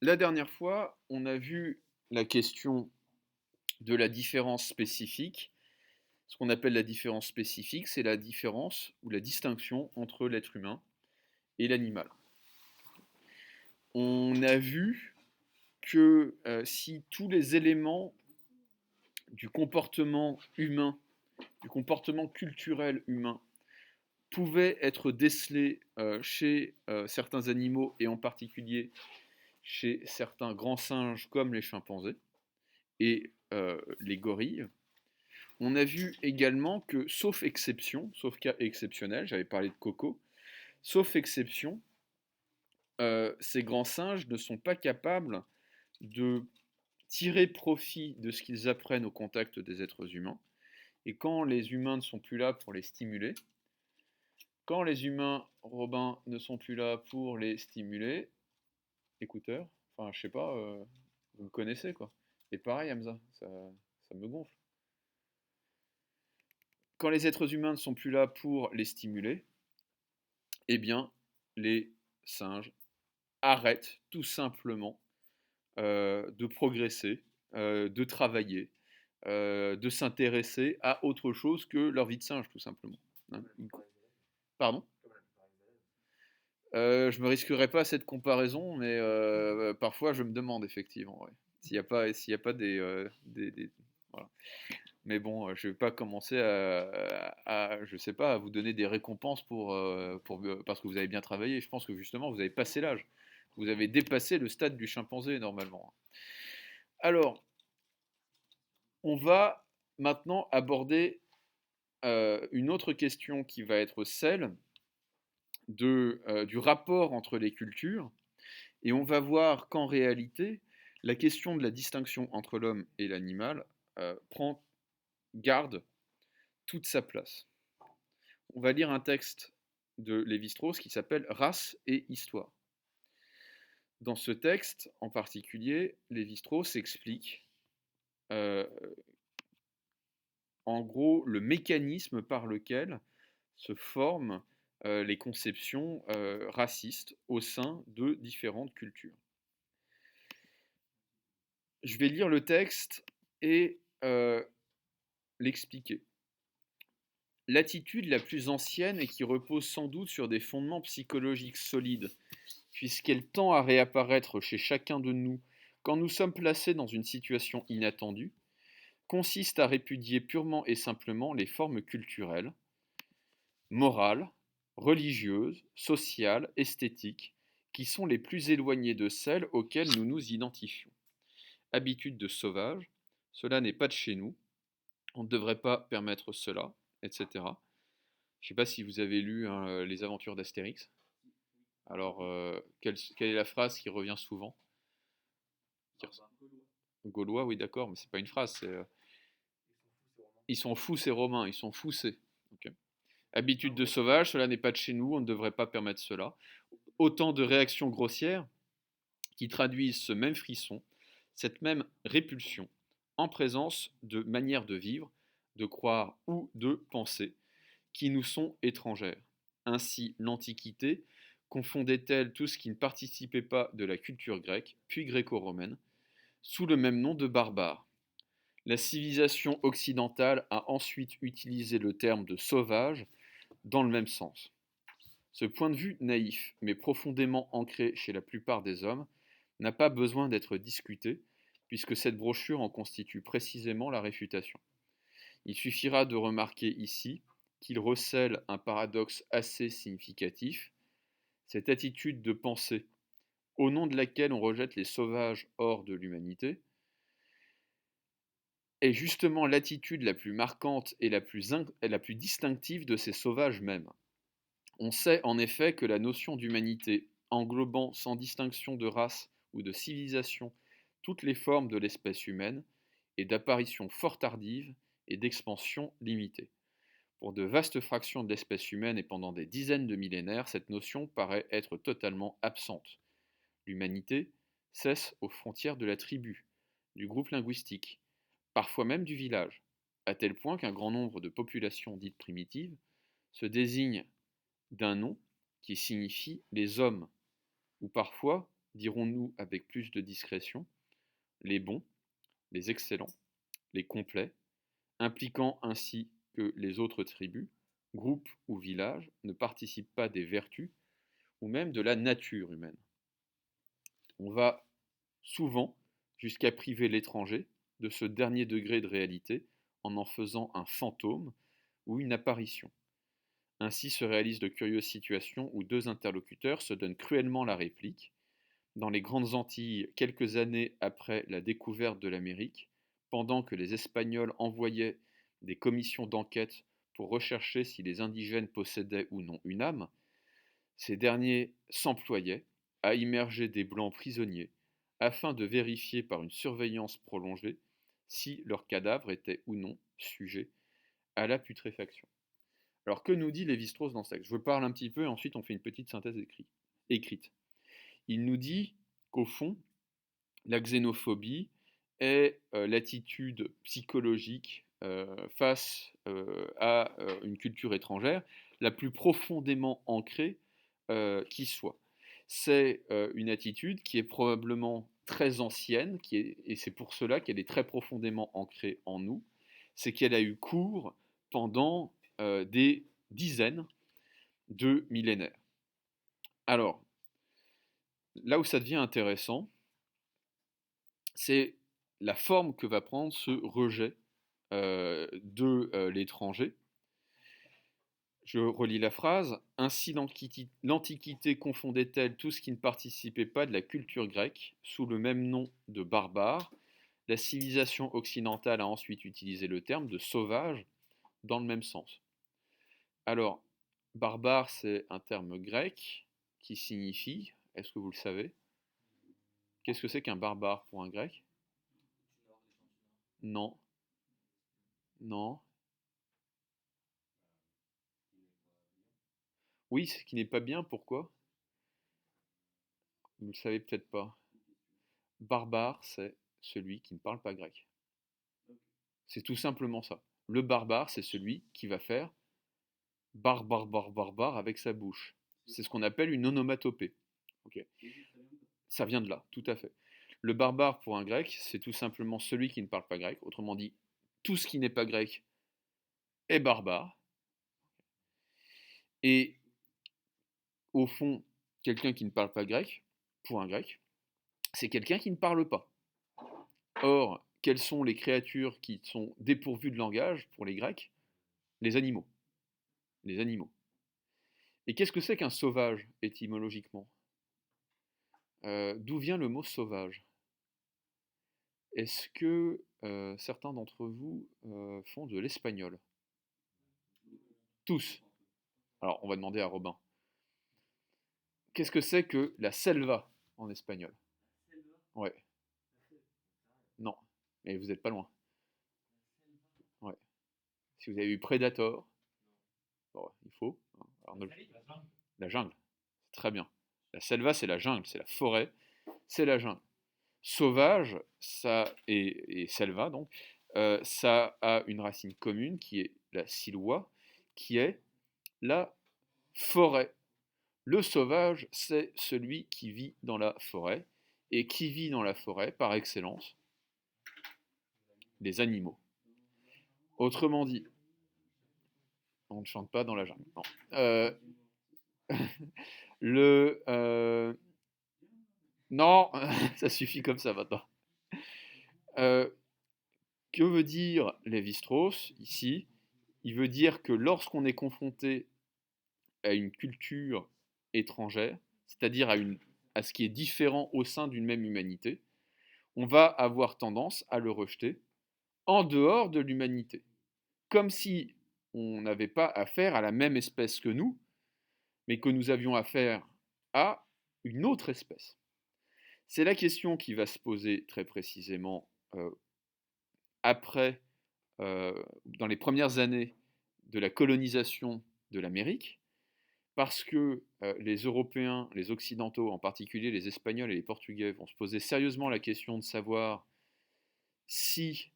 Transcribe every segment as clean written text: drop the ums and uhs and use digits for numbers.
La dernière fois, on a vu la question de la différence spécifique. Ce qu'on appelle la différence spécifique, c'est la différence ou la distinction entre l'être humain et l'animal. On a vu que si tous les éléments du comportement humain, du comportement culturel humain, pouvaient être décelés chez certains animaux et en particulier chez certains grands singes comme les chimpanzés et les gorilles. On a vu également que, sauf cas exceptionnel, j'avais parlé de Coco, sauf exception, ces grands singes ne sont pas capables de tirer profit de ce qu'ils apprennent au contact des êtres humains. Et quand les humains ne sont plus là pour les stimuler, quand les humains, Robin, ne sont plus là pour les stimuler, écouteurs, enfin je sais pas, vous me connaissez quoi. Et pareil Hamza, ça me gonfle. Quand les êtres humains ne sont plus là pour les stimuler, eh bien les singes arrêtent tout simplement de progresser, de travailler, de s'intéresser à autre chose que leur vie de singe, tout simplement. Hein. Pardon. Je me risquerai pas à cette comparaison, mais parfois je me demande effectivement, ouais, s'il y a pas voilà. Mais bon, je vais pas commencer je sais pas, à vous donner des récompenses parce que vous avez bien travaillé. Je pense que justement, vous avez passé l'âge. Vous avez dépassé le stade du chimpanzé normalement. Alors, on va maintenant aborder une autre question qui va être celle du rapport entre les cultures. Et on va voir qu'en réalité, la question de la distinction entre l'homme et l'animal garde toute sa place. On va lire un texte de Lévi-Strauss qui s'appelle Race et Histoire. Dans ce texte en particulier, Lévi-Strauss explique en gros le mécanisme par lequel se forment les conceptions racistes au sein de différentes cultures. Je vais lire le texte et l'expliquer. L'attitude la plus ancienne et qui repose sans doute sur des fondements psychologiques solides, puisqu'elle tend à réapparaître chez chacun de nous quand nous sommes placés dans une situation inattendue, consiste à répudier purement et simplement les formes culturelles, morales, religieuses, sociales, esthétiques, qui sont les plus éloignées de celles auxquelles nous nous identifions. Habitude de sauvage, cela n'est pas de chez nous, on ne devrait pas permettre cela, etc. Je ne sais pas si vous avez lu hein, Les Aventures d'Astérix. Alors, quelle est la phrase qui revient souvent? Gaulois, oui, d'accord, mais c'est pas une phrase. Ils sont fous, ces Romains. Ils sont fous, c'est. Okay. Habitude de sauvage, cela n'est pas de chez nous, on ne devrait pas permettre cela. Autant de réactions grossières qui traduisent ce même frisson, cette même répulsion, en présence de manières de vivre, de croire ou de penser qui nous sont étrangères. Ainsi, l'Antiquité confondait-elle tout ce qui ne participait pas de la culture grecque, puis gréco-romaine, sous le même nom de barbare. La civilisation occidentale a ensuite utilisé le terme de sauvage dans le même sens. Ce point de vue naïf, mais profondément ancré chez la plupart des hommes, n'a pas besoin d'être discuté, puisque cette brochure en constitue précisément la réfutation. Il suffira de remarquer ici qu'il recèle un paradoxe assez significatif, cette attitude de pensée, au nom de laquelle on rejette les sauvages hors de l'humanité, est justement l'attitude la plus marquante et la plus distinctive de ces sauvages mêmes. On sait en effet que la notion d'humanité, englobant sans distinction de race ou de civilisation toutes les formes de l'espèce humaine, est d'apparition fort tardive et d'expansion limitée. Pour de vastes fractions de l'espèce humaine et pendant des dizaines de millénaires, cette notion paraît être totalement absente. L'humanité cesse aux frontières de la tribu, du groupe linguistique, parfois même du village, à tel point qu'un grand nombre de populations dites primitives se désignent d'un nom qui signifie les hommes, ou parfois dirons-nous avec plus de discrétion, les bons, les excellents, les complets, impliquant ainsi que les autres tribus, groupes ou villages ne participent pas des vertus ou même de la nature humaine. On va souvent jusqu'à priver l'étranger de ce dernier degré de réalité en faisant un fantôme ou une apparition. Ainsi se réalisent de curieuses situations où deux interlocuteurs se donnent cruellement la réplique. Dans les Grandes Antilles, quelques années après la découverte de l'Amérique, pendant que les Espagnols envoyaient des commissions d'enquête pour rechercher si les indigènes possédaient ou non une âme, ces derniers s'employaient à immerger des blancs prisonniers afin de vérifier par une surveillance prolongée si leurs cadavres étaient ou non sujets à la putréfaction. Alors que nous dit Lévi-Strauss dans ce texte? Je parle un petit peu et ensuite on fait une petite synthèse écrite. Il nous dit qu'au fond, la xénophobie est l'attitude psychologique face à une culture étrangère la plus profondément ancrée qui soit. C'est une attitude qui est probablement très ancienne, et c'est pour cela qu'elle est très profondément ancrée en nous, c'est qu'elle a eu cours pendant des dizaines de millénaires. Alors, là où ça devient intéressant, c'est la forme que va prendre ce rejet de l'étranger. Je relis la phrase. Ainsi l'Antiquité confondait-elle tout ce qui ne participait pas de la culture grecque sous le même nom de barbare. La civilisation occidentale a ensuite utilisé le terme de sauvage dans le même sens. Alors, barbare, c'est un terme grec qui signifie, est-ce que vous le savez? Qu'est-ce que c'est qu'un barbare pour un grec? Non, non. Oui, ce qui n'est pas bien, pourquoi? Vous ne le savez peut-être pas. Barbare, c'est celui qui ne parle pas grec. C'est tout simplement ça. Le barbare, c'est celui qui va faire barbare avec sa bouche. C'est ce qu'on appelle une onomatopée. Ok. Ça vient de là, tout à fait. Le barbare pour un grec, c'est tout simplement celui qui ne parle pas grec. Autrement dit, tout ce qui n'est pas grec est barbare. Et au fond, quelqu'un qui ne parle pas grec, pour un grec, c'est quelqu'un qui ne parle pas. Or, quelles sont les créatures qui sont dépourvues de langage pour les Grecs? Les animaux. Les animaux. Et qu'est-ce que c'est qu'un sauvage, étymologiquement? D'où vient le mot sauvage? Est-ce que certains d'entre vous font de l'espagnol? Tous. Alors, on va demander à Robin. Qu'est-ce que c'est que la selva en espagnol? Ouais. Non. Mais vous n'êtes pas loin. Ouais. Si vous avez eu Predator, bon, il faut. Arnold. La jungle. Très bien. La selva, c'est la jungle, c'est la forêt, c'est la jungle. Sauvage, ça et selva, donc, ça a une racine commune qui est la silwa, qui est la forêt. Le sauvage, c'est celui qui vit dans la forêt. Et qui vit dans la forêt, par excellence? Les animaux. Autrement dit, on ne chante pas dans la jungle. Non. Le, non, ça suffit comme ça maintenant. Que veut dire Lévi-Strauss ici? Il veut dire que lorsqu'on est confronté à une culture étrangère, c'est-à-dire à ce qui est différent au sein d'une même humanité, on va avoir tendance à le rejeter en dehors de l'humanité, comme si on n'avait pas affaire à la même espèce que nous, mais que nous avions affaire à une autre espèce. C'est la question qui va se poser très précisément après, dans les premières années de la colonisation de l'Amérique, parce que les Européens, les Occidentaux, en particulier les Espagnols et les Portugais, vont se poser sérieusement la question de savoir si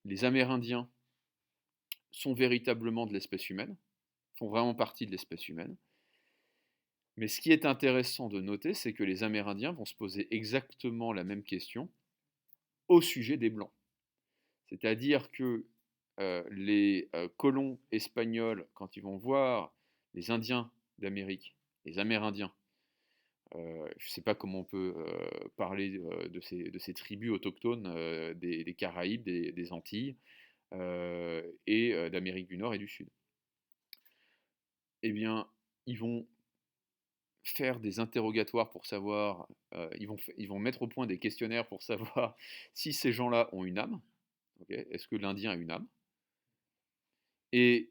les Amérindiens sont véritablement de l'espèce humaine, font vraiment partie de l'espèce humaine. Mais ce qui est intéressant de noter, c'est que les Amérindiens vont se poser exactement la même question au sujet des Blancs. C'est-à-dire que les colons espagnols, quand ils vont voir les Indiens d'Amérique, les Amérindiens, je ne sais pas comment on peut parler de ces tribus autochtones des Caraïbes, des Antilles et d'Amérique du Nord et du Sud. Eh bien, ils vont faire des interrogatoires pour savoir, ils vont mettre au point des questionnaires pour savoir si ces gens-là ont une âme. Okay, est-ce que l'Indien a une âme? Et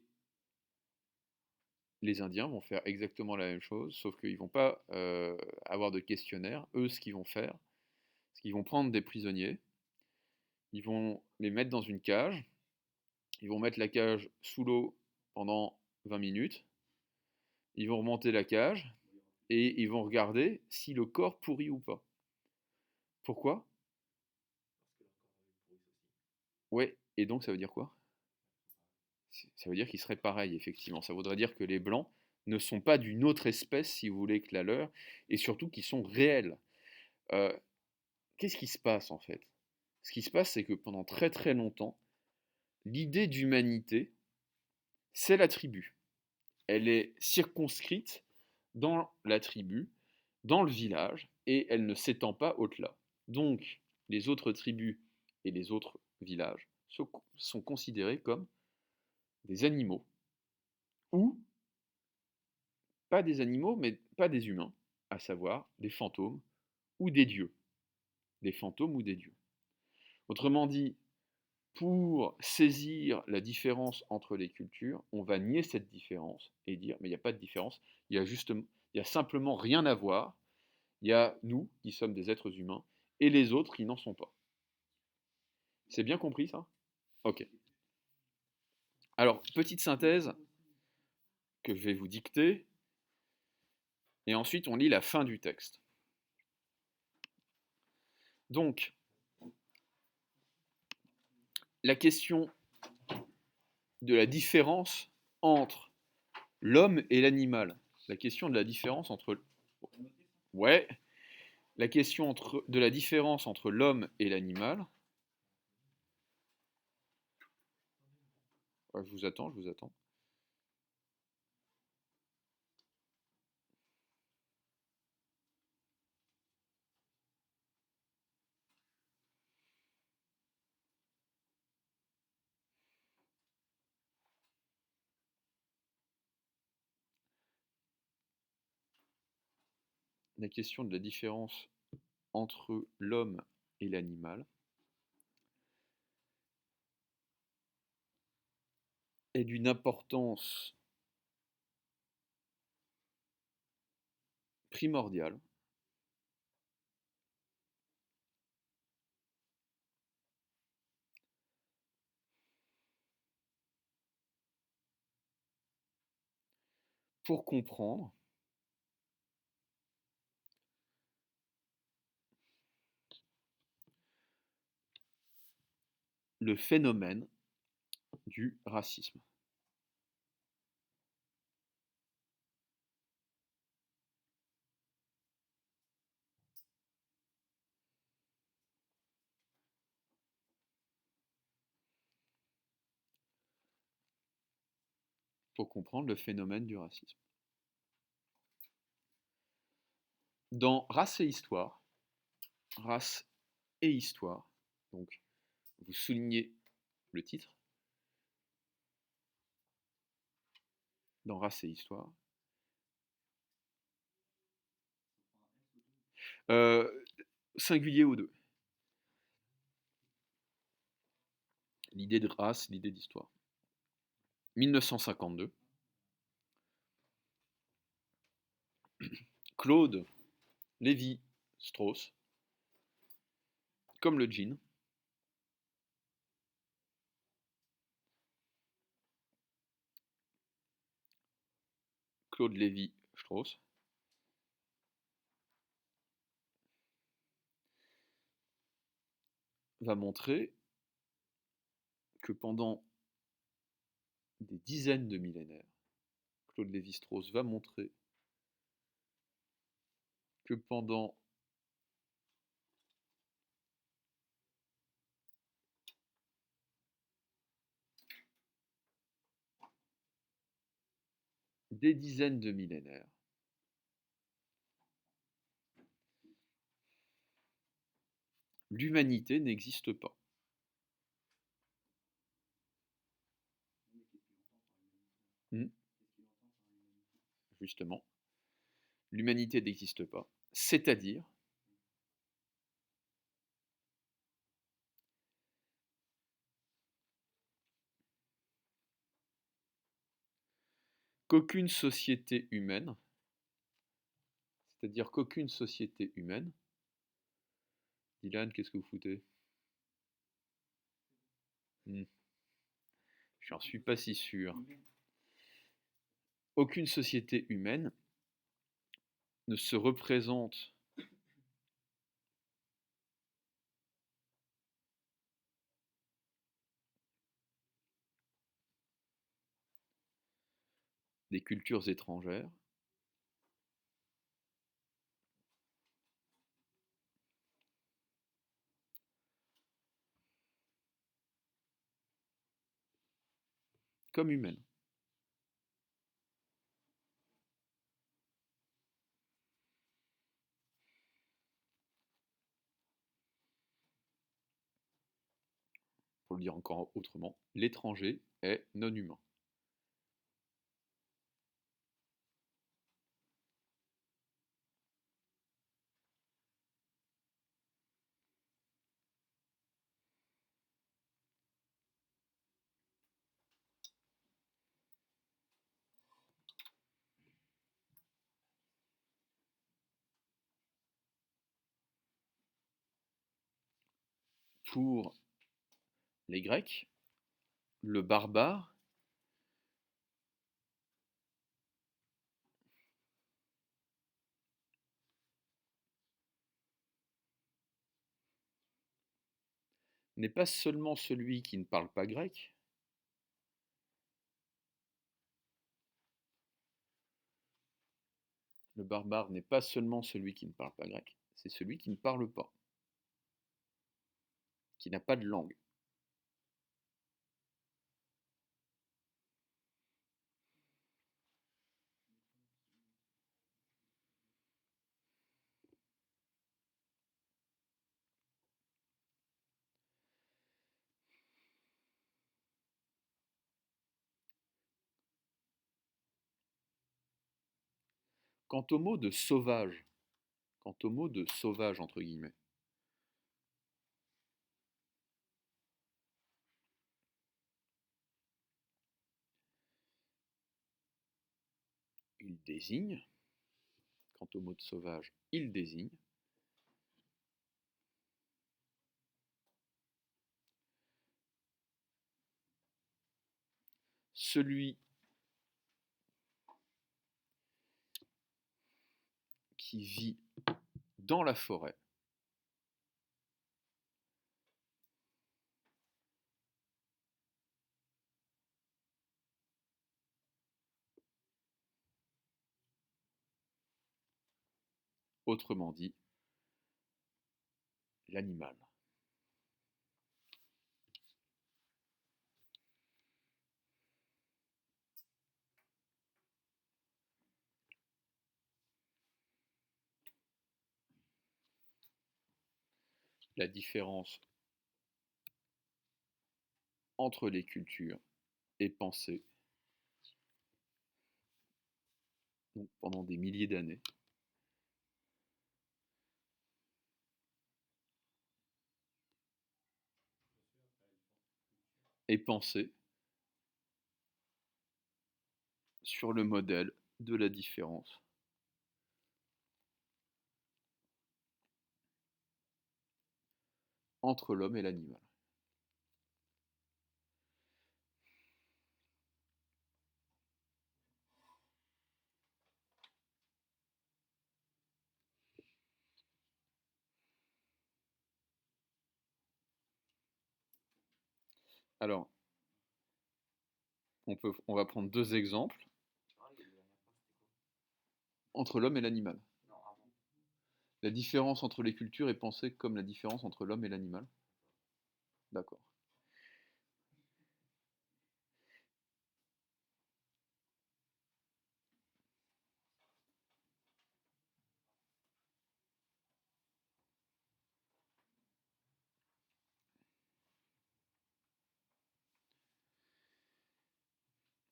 les Indiens vont faire exactement la même chose, sauf qu'ils ne vont pas avoir de questionnaire. Eux, ce qu'ils vont faire, c'est qu'ils vont prendre des prisonniers, ils vont les mettre dans une cage, ils vont mettre la cage sous l'eau pendant 20 minutes, ils vont remonter la cage et ils vont regarder si le corps pourrit ou pas. Pourquoi? Ouais, et donc ça veut dire quoi? Ça veut dire qu'ils seraient pareils, effectivement. Ça voudrait dire que les Blancs ne sont pas d'une autre espèce, si vous voulez, que la leur, et surtout qu'ils sont réels. Euh, Qu'est-ce qui se passe en fait? Ce qui se passe, c'est que pendant très très longtemps, l'idée d'humanité, c'est la tribu. Elle est circonscrite dans la tribu, dans le village, et elle ne s'étend pas au-delà. Donc, les autres tribus et les autres villages sont considérés comme des animaux, ou pas des animaux, mais pas des humains, à savoir des fantômes ou des dieux. Des fantômes ou des dieux. Autrement dit, pour saisir la différence entre les cultures, on va nier cette différence et dire mais il n'y a pas de différence, il y a simplement rien à voir. Il y a nous qui sommes des êtres humains et les autres qui n'en sont pas. C'est bien compris ça? Ok. Alors, petite synthèse que je vais vous dicter et ensuite on lit la fin du texte. Donc, la question de la différence entre l'homme et l'animal. La question de la différence entre... Ouais, la question de la différence entre l'homme et l'animal. Ouais, je vous attends, je vous attends. La question de la différence entre l'homme et l'animal est d'une importance primordiale pour comprendre le phénomène du racisme. Pour comprendre le phénomène du racisme. Dans Race et Histoire, donc vous soulignez le titre, dans Race et Histoire, euh, singulier ou deux, l'idée de race, l'idée d'histoire. 1952, Claude Lévi-Strauss, comme le jean, Claude Lévi-Strauss, va montrer que pendant des dizaines de millénaires, Claude Lévi-Strauss va montrer que pendant des dizaines de millénaires, l'humanité n'existe pas. Justement, l'humanité n'existe pas. C'est-à-dire qu'aucune société humaine, c'est-à-dire qu'aucune société humaine, Dylan, qu'est-ce que vous foutez? J'en suis pas si sûr. Aucune société humaine ne se représente des cultures étrangères comme humaines. Pour le dire encore autrement, l'étranger est non humain. Pour les Grecs, le barbare n'est pas seulement celui qui ne parle pas grec, le barbare n'est pas seulement celui qui ne parle pas grec, c'est celui qui ne parle pas, qui n'a pas de langue. Quant au mot de sauvage, quant au mot de sauvage entre guillemets, il désigne, quant au mot de sauvage, il désigne celui qui vit dans la forêt, autrement dit, l'animal. La différence entre les cultures est pensée donc, pendant des milliers d'années. Est pensée sur le modèle de la différence entre l'homme et l'animal. Alors, on va prendre deux exemples entre l'homme et l'animal. La différence entre les cultures est pensée comme la différence entre l'homme et l'animal. D'accord.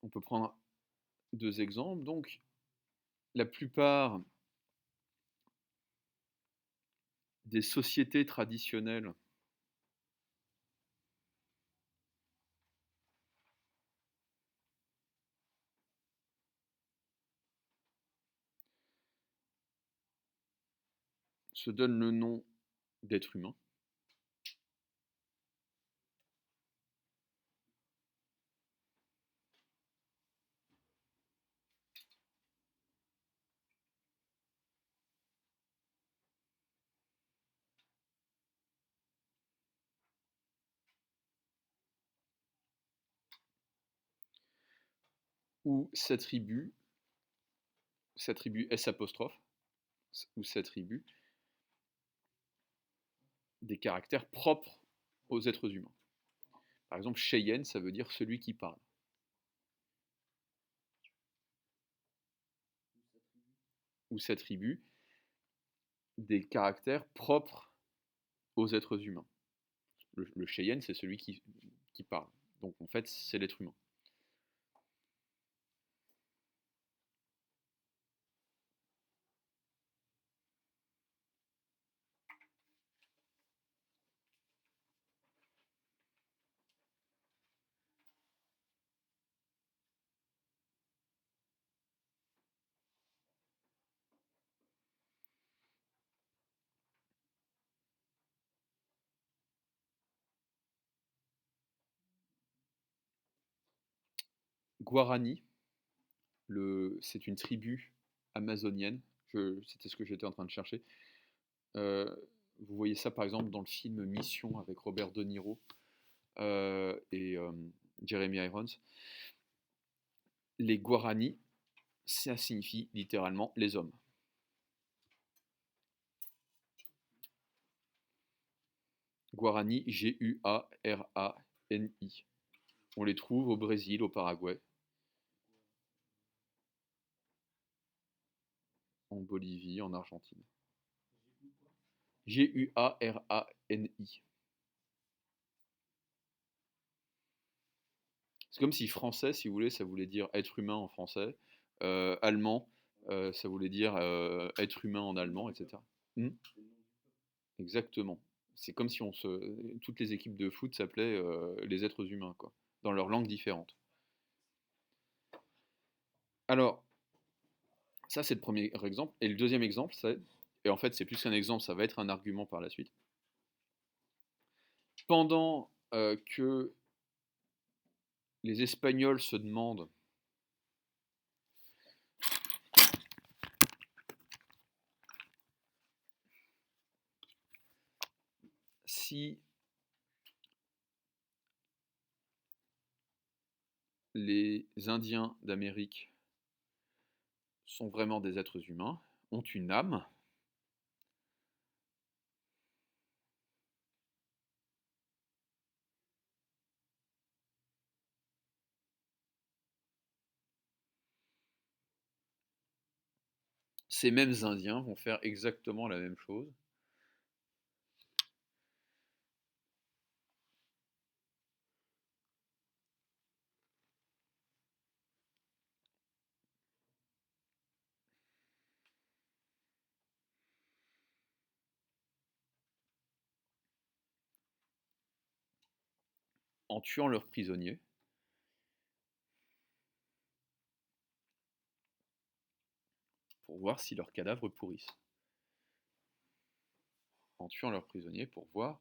On peut prendre deux exemples. Donc, la plupart des sociétés traditionnelles se donnent le nom d'être humain, ou s'attribuent S apostrophe, ou s'attribuent des caractères propres aux êtres humains. Par exemple, Cheyenne, ça veut dire celui qui parle. Ou s'attribuent des caractères propres aux êtres humains. Le Cheyenne, c'est celui qui parle. Donc en fait, c'est l'être humain. Guarani, c'est une tribu amazonienne. C'était ce que j'étais en train de chercher. Euh, Vous voyez ça par exemple dans le film Mission avec Robert De Niro et Jeremy Irons. Les Guarani, ça signifie littéralement les hommes. Guarani, Guarani. On les trouve au Brésil, au Paraguay, en Bolivie, en Argentine. Guarani. C'est comme si français, si vous voulez, ça voulait dire être humain en français. Allemand, ça voulait dire être humain en allemand, etc. Hmm. Exactement. C'est comme si toutes les équipes de foot s'appelaient les êtres humains, quoi, dans leur langue différente. Alors, ça c'est le premier exemple. Et le deuxième exemple, et en fait c'est plus qu'un exemple, ça va être un argument par la suite. Pendant que les Espagnols se demandent si les Indiens d'Amérique sont vraiment des êtres humains, ont une âme, ces mêmes Indiens vont faire exactement la même chose en tuant leurs prisonniers pour voir si leurs cadavres pourrissent. En tuant leurs prisonniers pour voir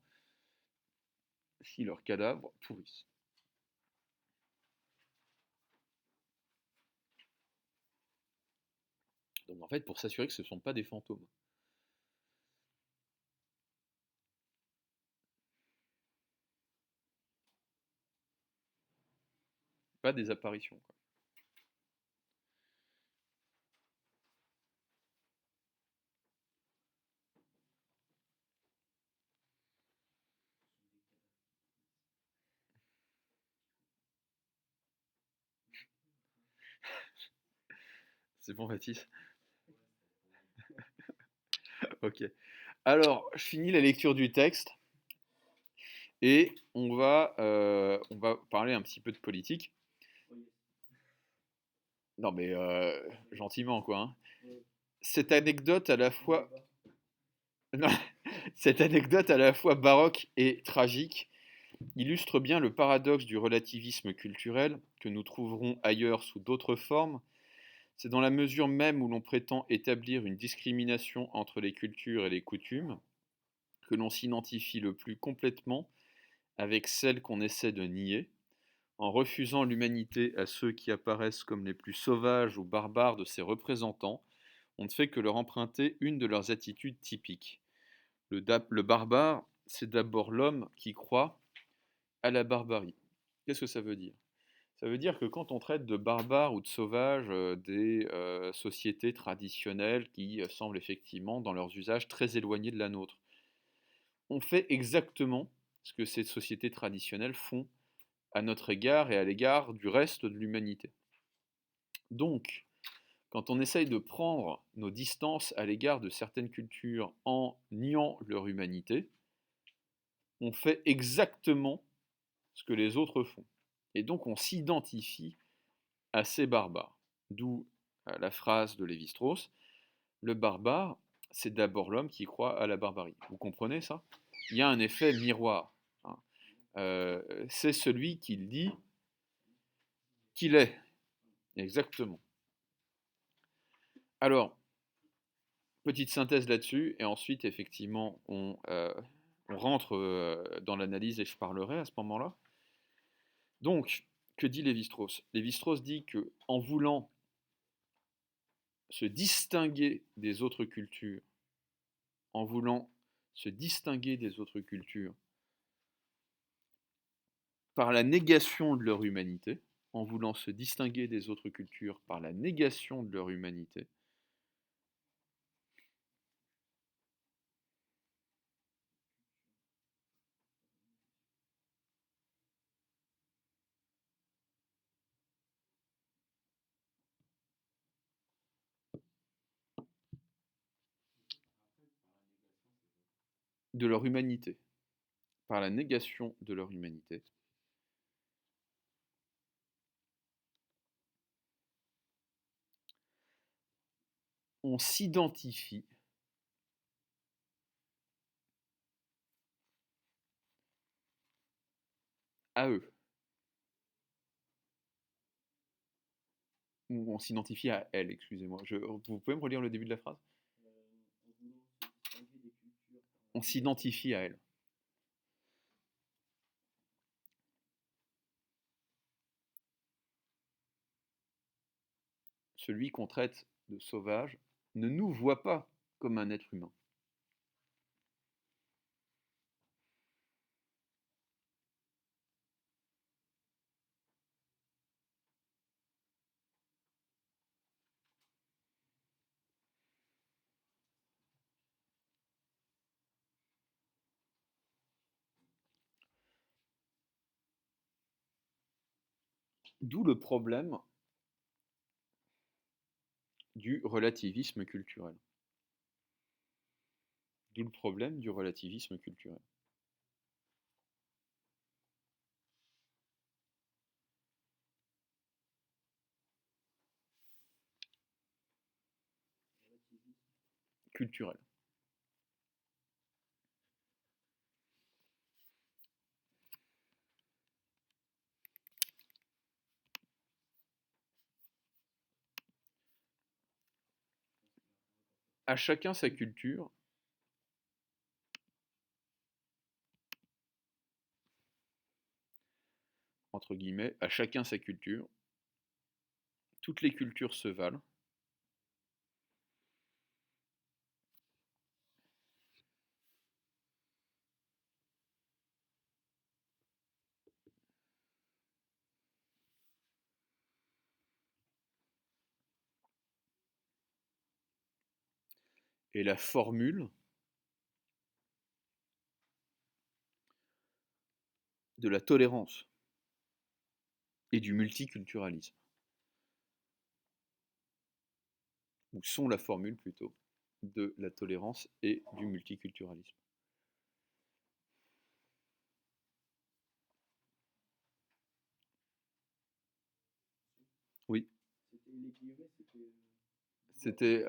si leurs cadavres pourrissent. Donc en fait, pour s'assurer que ce ne sont pas des fantômes. Pas des apparitions, quoi. C'est bon, Baptiste? Ok. Alors, je finis la lecture du texte et on va parler un petit peu de politique. Non, mais gentiment, quoi, hein. Cette anecdote à la fois, non, cette anecdote à la fois baroque et tragique illustre bien le paradoxe du relativisme culturel que nous trouverons ailleurs sous d'autres formes. C'est dans la mesure même où l'on prétend établir une discrimination entre les cultures et les coutumes que l'on s'identifie le plus complètement avec celles qu'on essaie de nier, en refusant l'humanité à ceux qui apparaissent comme les plus sauvages ou barbares de ses représentants. On ne fait que leur emprunter une de leurs attitudes typiques. Le barbare, c'est d'abord l'homme qui croit à la barbarie. Qu'est-ce que ça veut dire? Ça veut dire que quand on traite de barbares ou de sauvages des sociétés traditionnelles qui semblent effectivement, dans leurs usages, très éloignés de la nôtre, on fait exactement ce que ces sociétés traditionnelles font à notre égard et à l'égard du reste de l'humanité. Donc, quand on essaye de prendre nos distances à l'égard de certaines cultures en niant leur humanité, on fait exactement ce que les autres font. Et donc on s'identifie à ces barbares. D'où la phrase de Lévi-Strauss, le barbare, c'est d'abord l'homme qui croit à la barbarie. Vous comprenez ça? Il y a un effet miroir, hein. C'est celui qui dit qu'il est. Exactement. Alors, petite synthèse là-dessus, et ensuite, effectivement, on rentre dans l'analyse et je parlerai à ce moment-là. Donc, que dit Lévi-Strauss? Lévi-Strauss dit que en voulant se distinguer des autres cultures, en voulant se distinguer des autres cultures par la négation de leur humanité, en voulant se distinguer des autres cultures par la négation de leur humanité, de leur humanité, par la négation de leur humanité, on s'identifie à eux, ou on s'identifie à elles, excusez-moi. Vous pouvez me relire le début de la phrase? On s'identifie à elles. Celui qu'on traite de sauvage ne nous voit pas comme un être humain. D'où le problème du relativisme culturel. D'où le problème du relativisme culturel. Culturel. À chacun sa culture, entre guillemets, à chacun sa culture, toutes les cultures se valent, et la formule de la tolérance et du multiculturalisme. ou sont la formule plutôt, de la tolérance et du multiculturalisme. Oui, c'était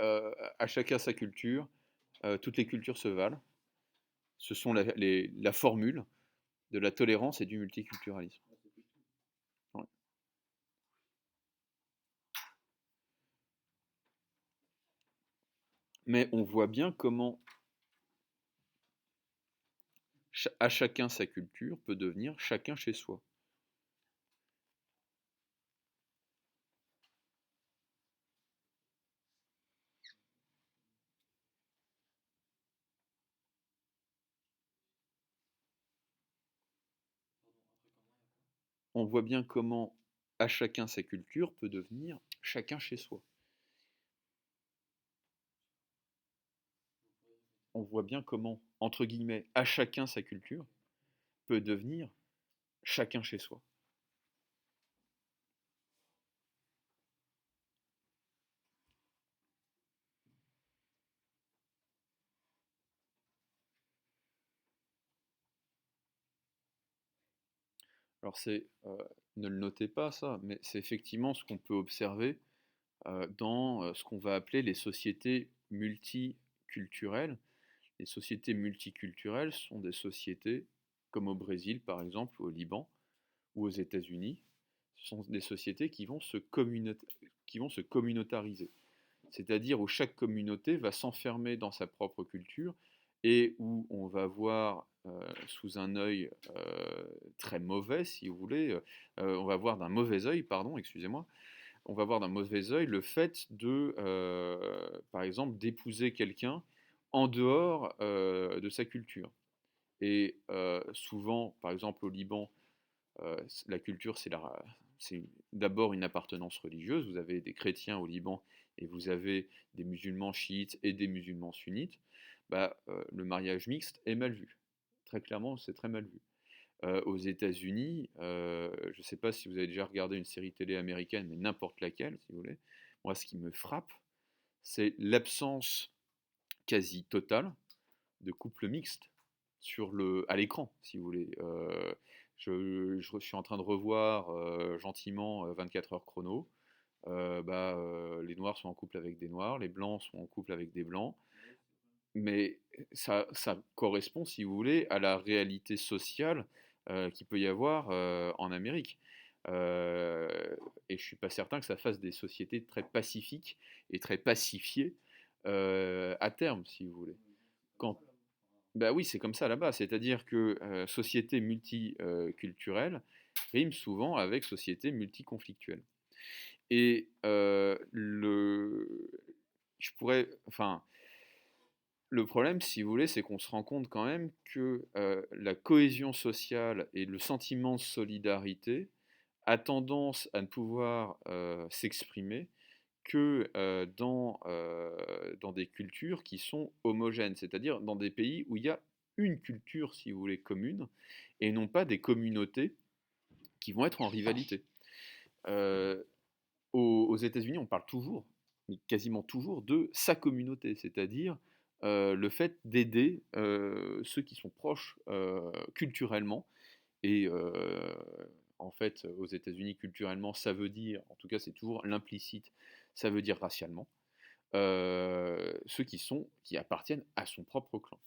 à chacun sa culture, toutes les cultures se valent. Ce sont la formule de la tolérance et du multiculturalisme. Ouais. Mais on voit bien comment à chacun sa culture peut devenir chacun chez soi. On voit bien comment à chacun sa culture peut devenir chacun chez soi. On voit bien comment, entre guillemets, à chacun sa culture peut devenir chacun chez soi. Alors ne le notez pas ça, mais c'est effectivement ce qu'on peut observer dans ce qu'on va appeler les sociétés multiculturelles. Les sociétés multiculturelles sont des sociétés comme au Brésil par exemple, ou au Liban, ou aux États-Unis. Ce sont des sociétés qui vont se communautariser. C'est-à-dire où chaque communauté va s'enfermer dans sa propre culture et où on va voir sous un œil très mauvais, si vous voulez, on va voir d'un mauvais œil, pardon, excusez-moi, on va voir d'un mauvais œil le fait de, par exemple, d'épouser quelqu'un en dehors de sa culture. Et souvent, par exemple au Liban, la culture, c'est d'abord une appartenance religieuse. Vous avez des chrétiens au Liban et vous avez des musulmans chiites et des musulmans sunnites. Le mariage mixte est mal vu. Très clairement, c'est très mal vu. Aux États-Unis, je ne sais pas si vous avez déjà regardé une série télé américaine, mais n'importe laquelle, si vous voulez. Moi, ce qui me frappe, c'est l'absence quasi totale de couples mixtes à l'écran, si vous voulez. Je suis en train de revoir gentiment 24 heures chrono. Les noirs sont en couple avec des noirs, les blancs sont en couple avec des blancs. Mais ça correspond, si vous voulez, à la réalité sociale qu'il peut y avoir en Amérique. Euh, et je ne suis pas certain que ça fasse des sociétés très pacifiques et très pacifiées à terme, si vous voulez. Quand, Bah oui, c'est comme ça là-bas. C'est-à-dire que société multiculturelle rime souvent avec société multiconflictuelle. Et enfin, le problème, si vous voulez, c'est qu'on se rend compte quand même que la cohésion sociale et le sentiment de solidarité a tendance à ne pouvoir s'exprimer que dans des cultures qui sont homogènes, c'est-à-dire dans des pays où il y a une culture, si vous voulez, commune, et non pas des communautés qui vont être en rivalité. Euh, aux États-Unis, on parle toujours, mais quasiment toujours, de sa communauté, c'est-à-dire le fait d'aider ceux qui sont proches culturellement. Et en fait, aux États-Unis, culturellement, ça veut dire, en tout cas c'est toujours l'implicite, ça veut dire racialement, ceux qui appartiennent à son propre clan.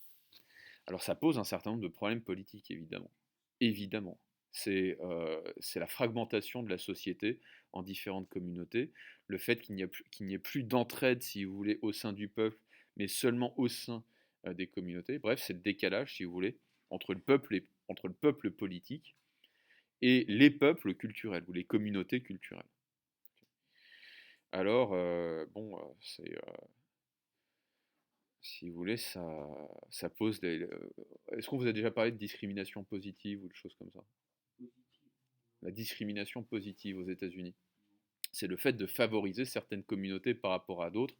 Alors ça pose un certain nombre de problèmes politiques, évidemment. Évidemment. C'est la fragmentation de la société en différentes communautés, le fait qu'il n'y ait plus d'entraide, si vous voulez, au sein du peuple, mais seulement au sein des communautés. Bref, c'est le décalage, si vous voulez, entre le peuple politique et les peuples culturels, ou les communautés culturelles. Alors, si vous voulez, ça pose des... Est-ce qu'on vous a déjà parlé de discrimination positive ou de choses comme ça? La discrimination positive aux États-Unis, c'est le fait de favoriser certaines communautés par rapport à d'autres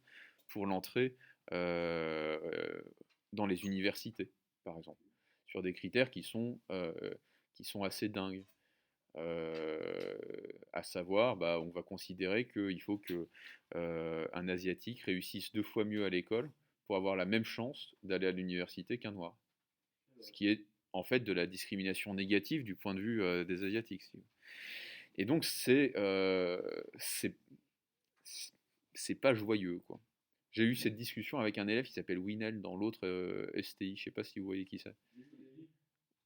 pour l'entrée euh, dans les universités, par exemple, sur des critères qui sont assez dingues. Euh, à savoir, bah, on va considérer qu'il faut que un asiatique réussisse 2 fois mieux à l'école pour avoir la même chance d'aller à l'université qu'un noir. Ce qui est en fait de la discrimination négative du point de vue des asiatiques. Et donc c'est pas joyeux, quoi. J'ai eu cette discussion avec un élève qui s'appelle Winel dans l'autre STI. Je sais pas si vous voyez qui c'est.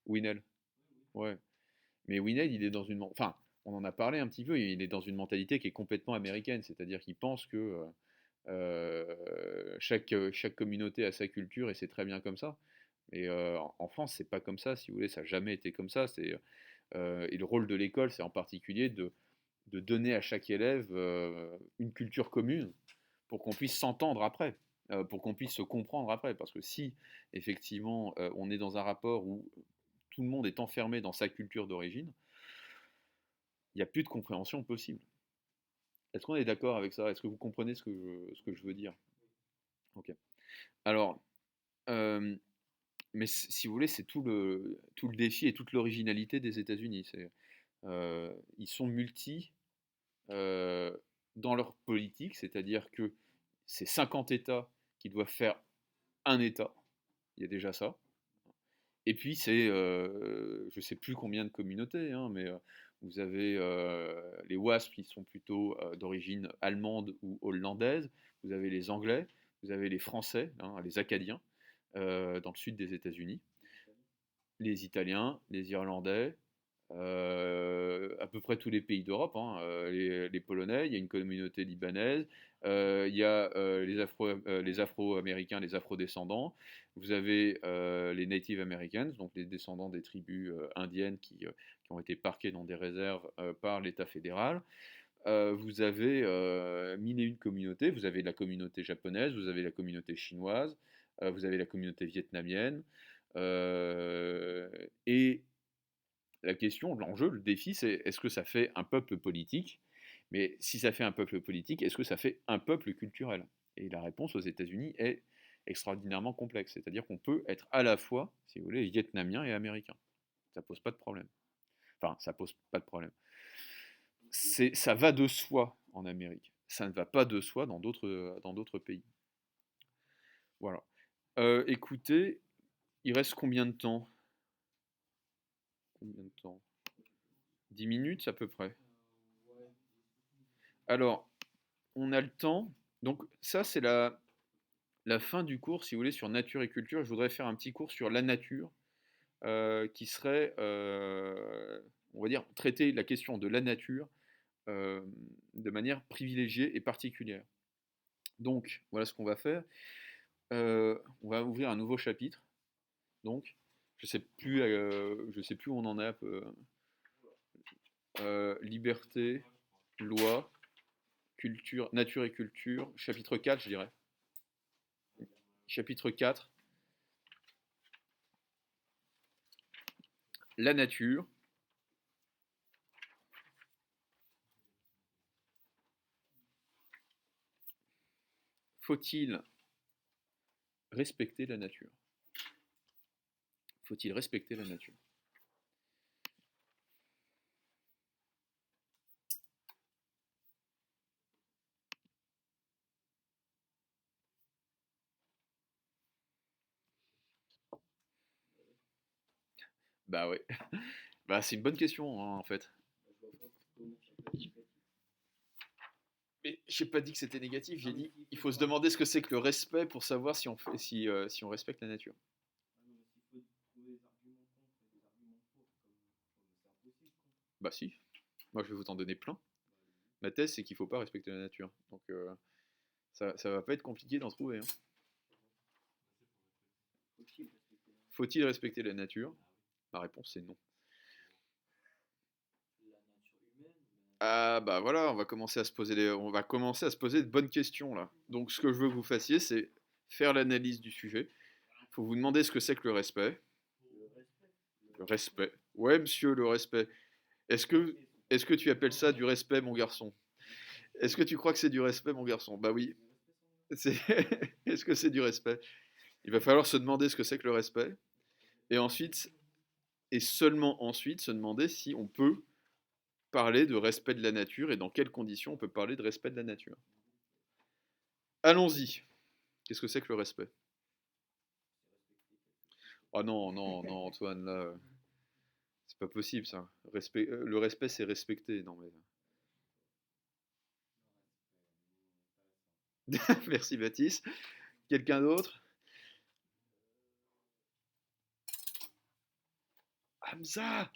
Winel. Ouais. Mais Winel, il est dans une. Enfin, on en a parlé un petit peu. Il est dans une mentalité qui est complètement américaine. C'est-à-dire qu'il pense que chaque communauté a sa culture et c'est très bien comme ça. Et en France, c'est pas comme ça, si vous voulez. Ça n'a jamais été comme ça. Et le rôle de l'école, c'est en particulier de donner à chaque élève une culture commune pour qu'on puisse s'entendre après, pour qu'on puisse se comprendre après. Parce que si, effectivement, on est dans un rapport où tout le monde est enfermé dans sa culture d'origine, il n'y a plus de compréhension possible. Est-ce qu'on est d'accord avec ça? Est-ce que vous comprenez ce que je veux dire? Ok. Alors, euh, mais si vous voulez, c'est tout le défi et toute l'originalité des États-Unis. Ils sont multi euh, dans leur politique, c'est-à-dire que c'est 50 États qui doivent faire un État. Il y a déjà ça. Et puis, je ne sais plus combien de communautés, hein, mais vous avez les WASP qui sont plutôt d'origine allemande ou hollandaise, vous avez les Anglais, vous avez les Français, hein, les Acadiens, dans le sud des États-Unis, les Italiens, les Irlandais, à peu près tous les pays d'Europe, hein, les Polonais, il y a une communauté libanaise, il y a les Afro-Américains, les Afro-descendants, vous avez les Native Americans, donc les descendants des tribus indiennes qui ont été parqués dans des réserves par l'État fédéral. Vous avez mille et une communautés, vous avez la communauté japonaise, vous avez la communauté chinoise, vous avez la communauté vietnamienne, euh, et la question, l'enjeu, le défi, c'est est-ce que ça fait un peuple politique? Mais si ça fait un peuple politique, est-ce que ça fait un peuple culturel? Et la réponse aux États-Unis est extraordinairement complexe. C'est-à-dire qu'on peut être à la fois, si vous voulez, vietnamien et américain. Ça pose pas de problème. Enfin, ça pose pas de problème. Ça va de soi en Amérique. Ça ne va pas de soi dans d'autres pays. Voilà. Écoutez, il reste combien de temps? Combien de temps? 10 minutes à peu près. Alors, on a le temps. Donc ça, c'est la fin du cours, si vous voulez, sur nature et culture. Je voudrais faire un petit cours sur la nature, qui serait, on va dire, traiter la question de la nature euh, de manière privilégiée et particulière. Donc, voilà ce qu'on va faire. On va ouvrir un nouveau chapitre. Donc, je sais plus où on en est. Liberté, loi, culture, nature et culture. Chapitre 4, je dirais. Chapitre 4, la nature. Faut-il respecter la nature? Faut-il respecter la nature? Bah ouais. Bah c'est une bonne question, hein, en fait. Mais j'ai pas dit que c'était négatif, j'ai dit il faut se demander ce que c'est que le respect pour savoir si on respecte la nature. Bah si, moi je vais vous en donner plein. Ma thèse c'est qu'il faut pas respecter la nature. Donc ça va pas être compliqué d'en trouver, hein. Faut-il respecter la nature? Ma réponse c'est non. Ah bah voilà, on va commencer à se poser de bonnes questions là. Donc ce que je veux que vous fassiez, c'est faire l'analyse du sujet. Il faut vous demander ce que c'est que le respect. Le respect. Ouais, monsieur, le respect. Est-ce que, est-ce que tu appelles ça du respect, mon garçon? Est-ce que tu crois que c'est du respect, mon garçon? Bah oui. C'est- Est-ce que c'est du respect? Il va falloir se demander ce que c'est que le respect. Et ensuite, et seulement ensuite, se demander si on peut parler de respect de la nature et dans quelles conditions on peut parler de respect de la nature? Allons-y. Qu'est-ce que c'est que le respect? Ah non, non, non, Antoine, là, c'est pas possible ça. Le respect, c'est respecter. Non, mais... Merci Baptiste. Quelqu'un d'autre? Hamza!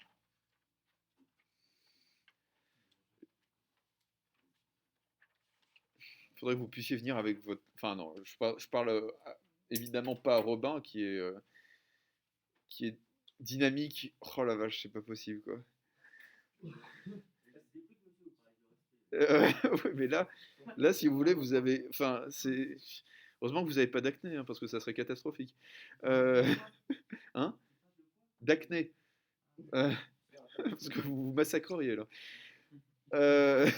Il faudrait que vous puissiez venir avec votre. Enfin, non, je parle évidemment pas à Robin qui est dynamique. Oh la vache, c'est pas possible quoi. Ouais, mais là, si vous voulez, vous avez. Enfin, c'est. Heureusement que vous n'avez pas d'acné, hein, parce que ça serait catastrophique. Euh, Hein? D'acné. Euh, Parce que vous vous massacreriez là. Euh,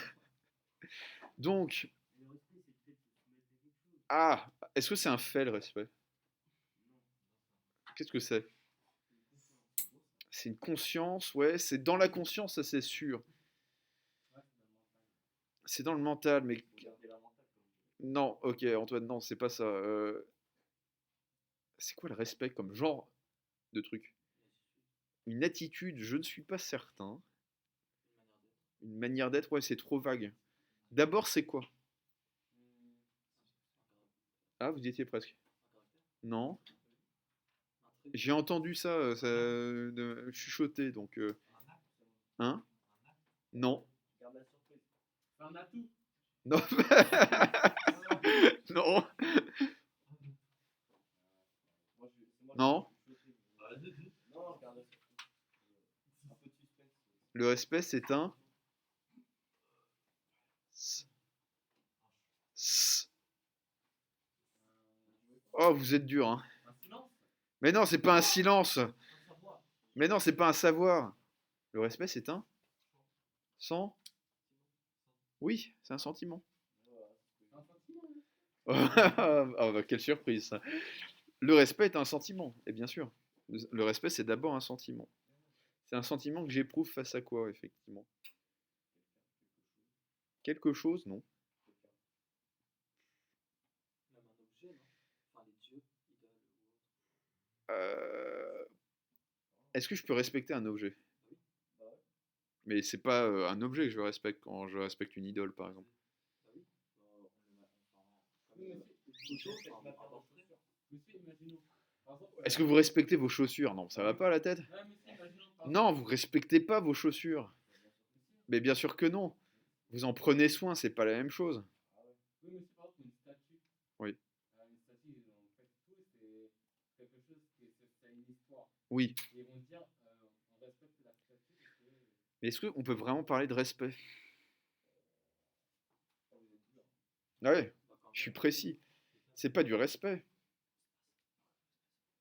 Donc, ah, est-ce que c'est un fait le respect? Qu'est-ce que c'est? C'est une conscience, ouais, c'est dans la conscience, ça c'est sûr. C'est dans le mental, mais non, ok, Antoine, non, c'est pas ça. C'est quoi le respect comme genre de truc? Une attitude, je ne suis pas certain. Une manière d'être, ouais, c'est trop vague. D'abord, c'est quoi? Ah, vous y étiez presque. Non. J'ai entendu ça, chuchoter, donc. Hein? Non. Non. Non. Non. Le respect, c'est un. Oh, vous êtes dur, hein. Mais non, c'est pas un silence. Mais non, c'est pas un savoir. Le respect, c'est un. Sans. Oui, c'est un sentiment. Ah, bah, quelle surprise, ça. Le respect est un sentiment, et bien sûr. Le respect, c'est d'abord un sentiment. C'est un sentiment que j'éprouve face à quoi, effectivement? Quelque chose, non. Euh, Est-ce que je peux respecter un objet? Mais c'est pas un objet que je respecte quand je respecte une idole, par exemple. Est-ce que vous respectez vos chaussures? Non, ça va pas la tête? Non, vous respectez pas vos chaussures. Mais bien sûr que non. Vous en prenez soin, c'est pas la même chose. Oui. Oui. Mais est-ce qu'on peut vraiment parler de respect? Ah ouais, je suis précis. C'est pas du respect.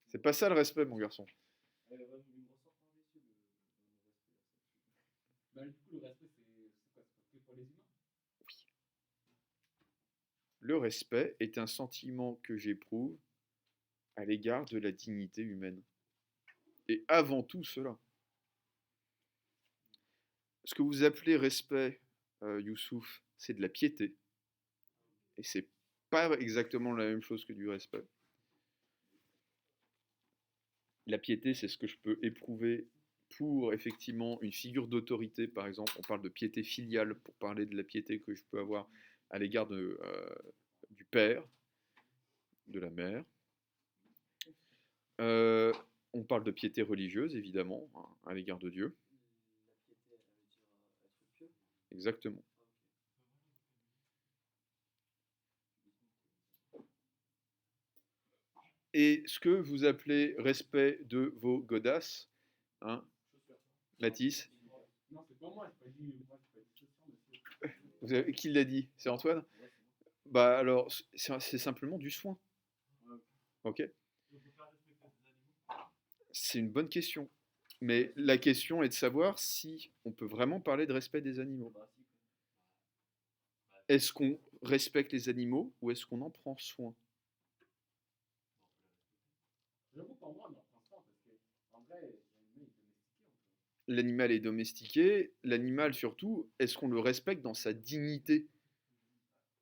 C'est pas ça le respect, mon garçon. Le respect est un sentiment que j'éprouve à l'égard de la dignité humaine. Et avant tout cela, ce que vous appelez respect, Youssouf, c'est de la piété. Et c'est pas exactement la même chose que du respect. La piété, c'est ce que je peux éprouver pour effectivement une figure d'autorité, par exemple. On parle de piété filiale pour parler de la piété que je peux avoir à l'égard du père, de la mère. Euh, on parle de piété religieuse, évidemment, hein, à l'égard de Dieu. Exactement. Et ce que vous appelez respect de vos godasses, hein, Mathis, qui l'a dit? C'est Antoine? Bah alors, c'est simplement du soin. Ok? C'est une bonne question. Mais la question est de savoir si on peut vraiment parler de respect des animaux. Est-ce qu'on respecte les animaux ou est-ce qu'on en prend soin? l'animal est domestiqué, l'animal surtout, est-ce qu'on le respecte dans sa dignité?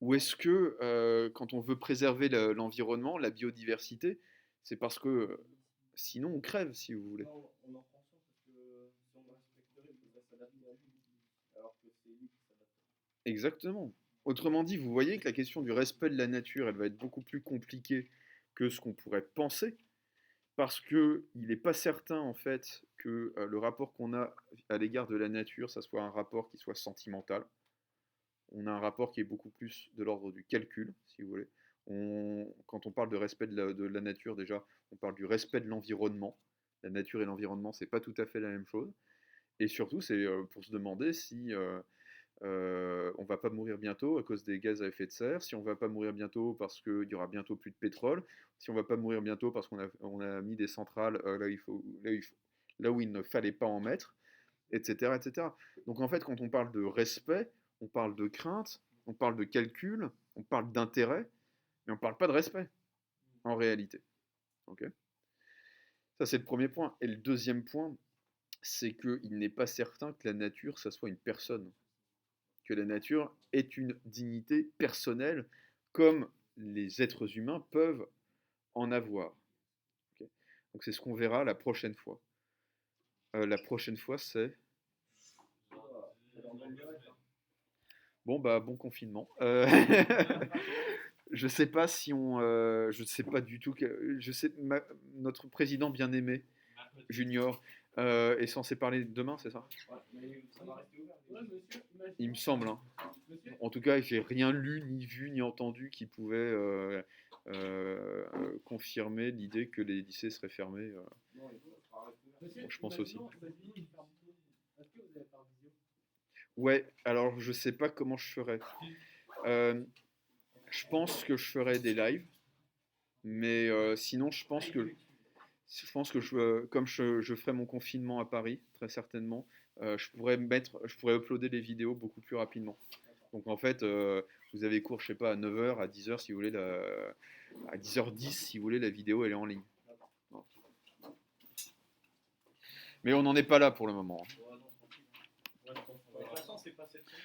Ou est-ce que quand on veut préserver l'environnement, la biodiversité, c'est parce que sinon on crève, si vous voulez. On en prend soin parce que si on le respecterait, il faudrait s'adapter à lui. Alors que c'est lui qui s'adapte. Exactement. Autrement dit, vous voyez que la question du respect de la nature, elle va être beaucoup plus compliquée que ce qu'on pourrait penser, parce que il n'est pas certain en fait que le rapport qu'on a à l'égard de la nature, ça soit un rapport qui soit sentimental. On a un rapport qui est beaucoup plus de l'ordre du calcul, si vous voulez. Quand on parle de respect de la nature, déjà, on parle du respect de l'environnement. La nature et l'environnement, c'est pas tout à fait la même chose. Et surtout, c'est pour se demander si on va pas mourir bientôt à cause des gaz à effet de serre, si on va pas mourir bientôt parce qu'il y aura bientôt plus de pétrole, si on va pas mourir bientôt parce on a mis des centrales là où il ne fallait pas en mettre, etc., etc. Donc en fait, quand on parle de respect, on parle de crainte, on parle de calcul, on parle d'intérêt, mais on parle pas de respect en réalité. Ok. Ça c'est le premier point. Et le deuxième point, c'est qu'il n'est pas certain que la nature, ça soit une personne. Que la nature est une dignité personnelle comme les êtres humains peuvent en avoir. Ok. Donc c'est ce qu'on verra la prochaine fois. La prochaine fois, c'est... Bon, bah, bon confinement. Je sais pas si on... je sais pas du tout... je sais, notre président bien-aimé, Junior, est censé parler demain, c'est ça? Ouais, mais ça va rester ouvert. Ouais, monsieur, Il me semble, hein. monsieur. En tout cas, j'ai rien lu, ni vu, ni entendu qui pouvait confirmer l'idée que les lycées seraient fermés. Non, ça va rester ouvert. Monsieur, Bon, je pense aussi. est-ce que vous avez par visio? Ouais, alors je sais pas comment je ferais. Euh, je pense que je ferais des lives, mais sinon comme je ferai mon confinement à Paris, très certainement, je pourrais uploader les vidéos beaucoup plus rapidement. Donc en fait, vous avez cours, je sais pas, à 9h, à 10h si vous voulez, à 10h10 si vous voulez, la vidéo elle est en ligne. Mais on n'en est pas là pour le moment. De toute façon, c'est pas cette semaine.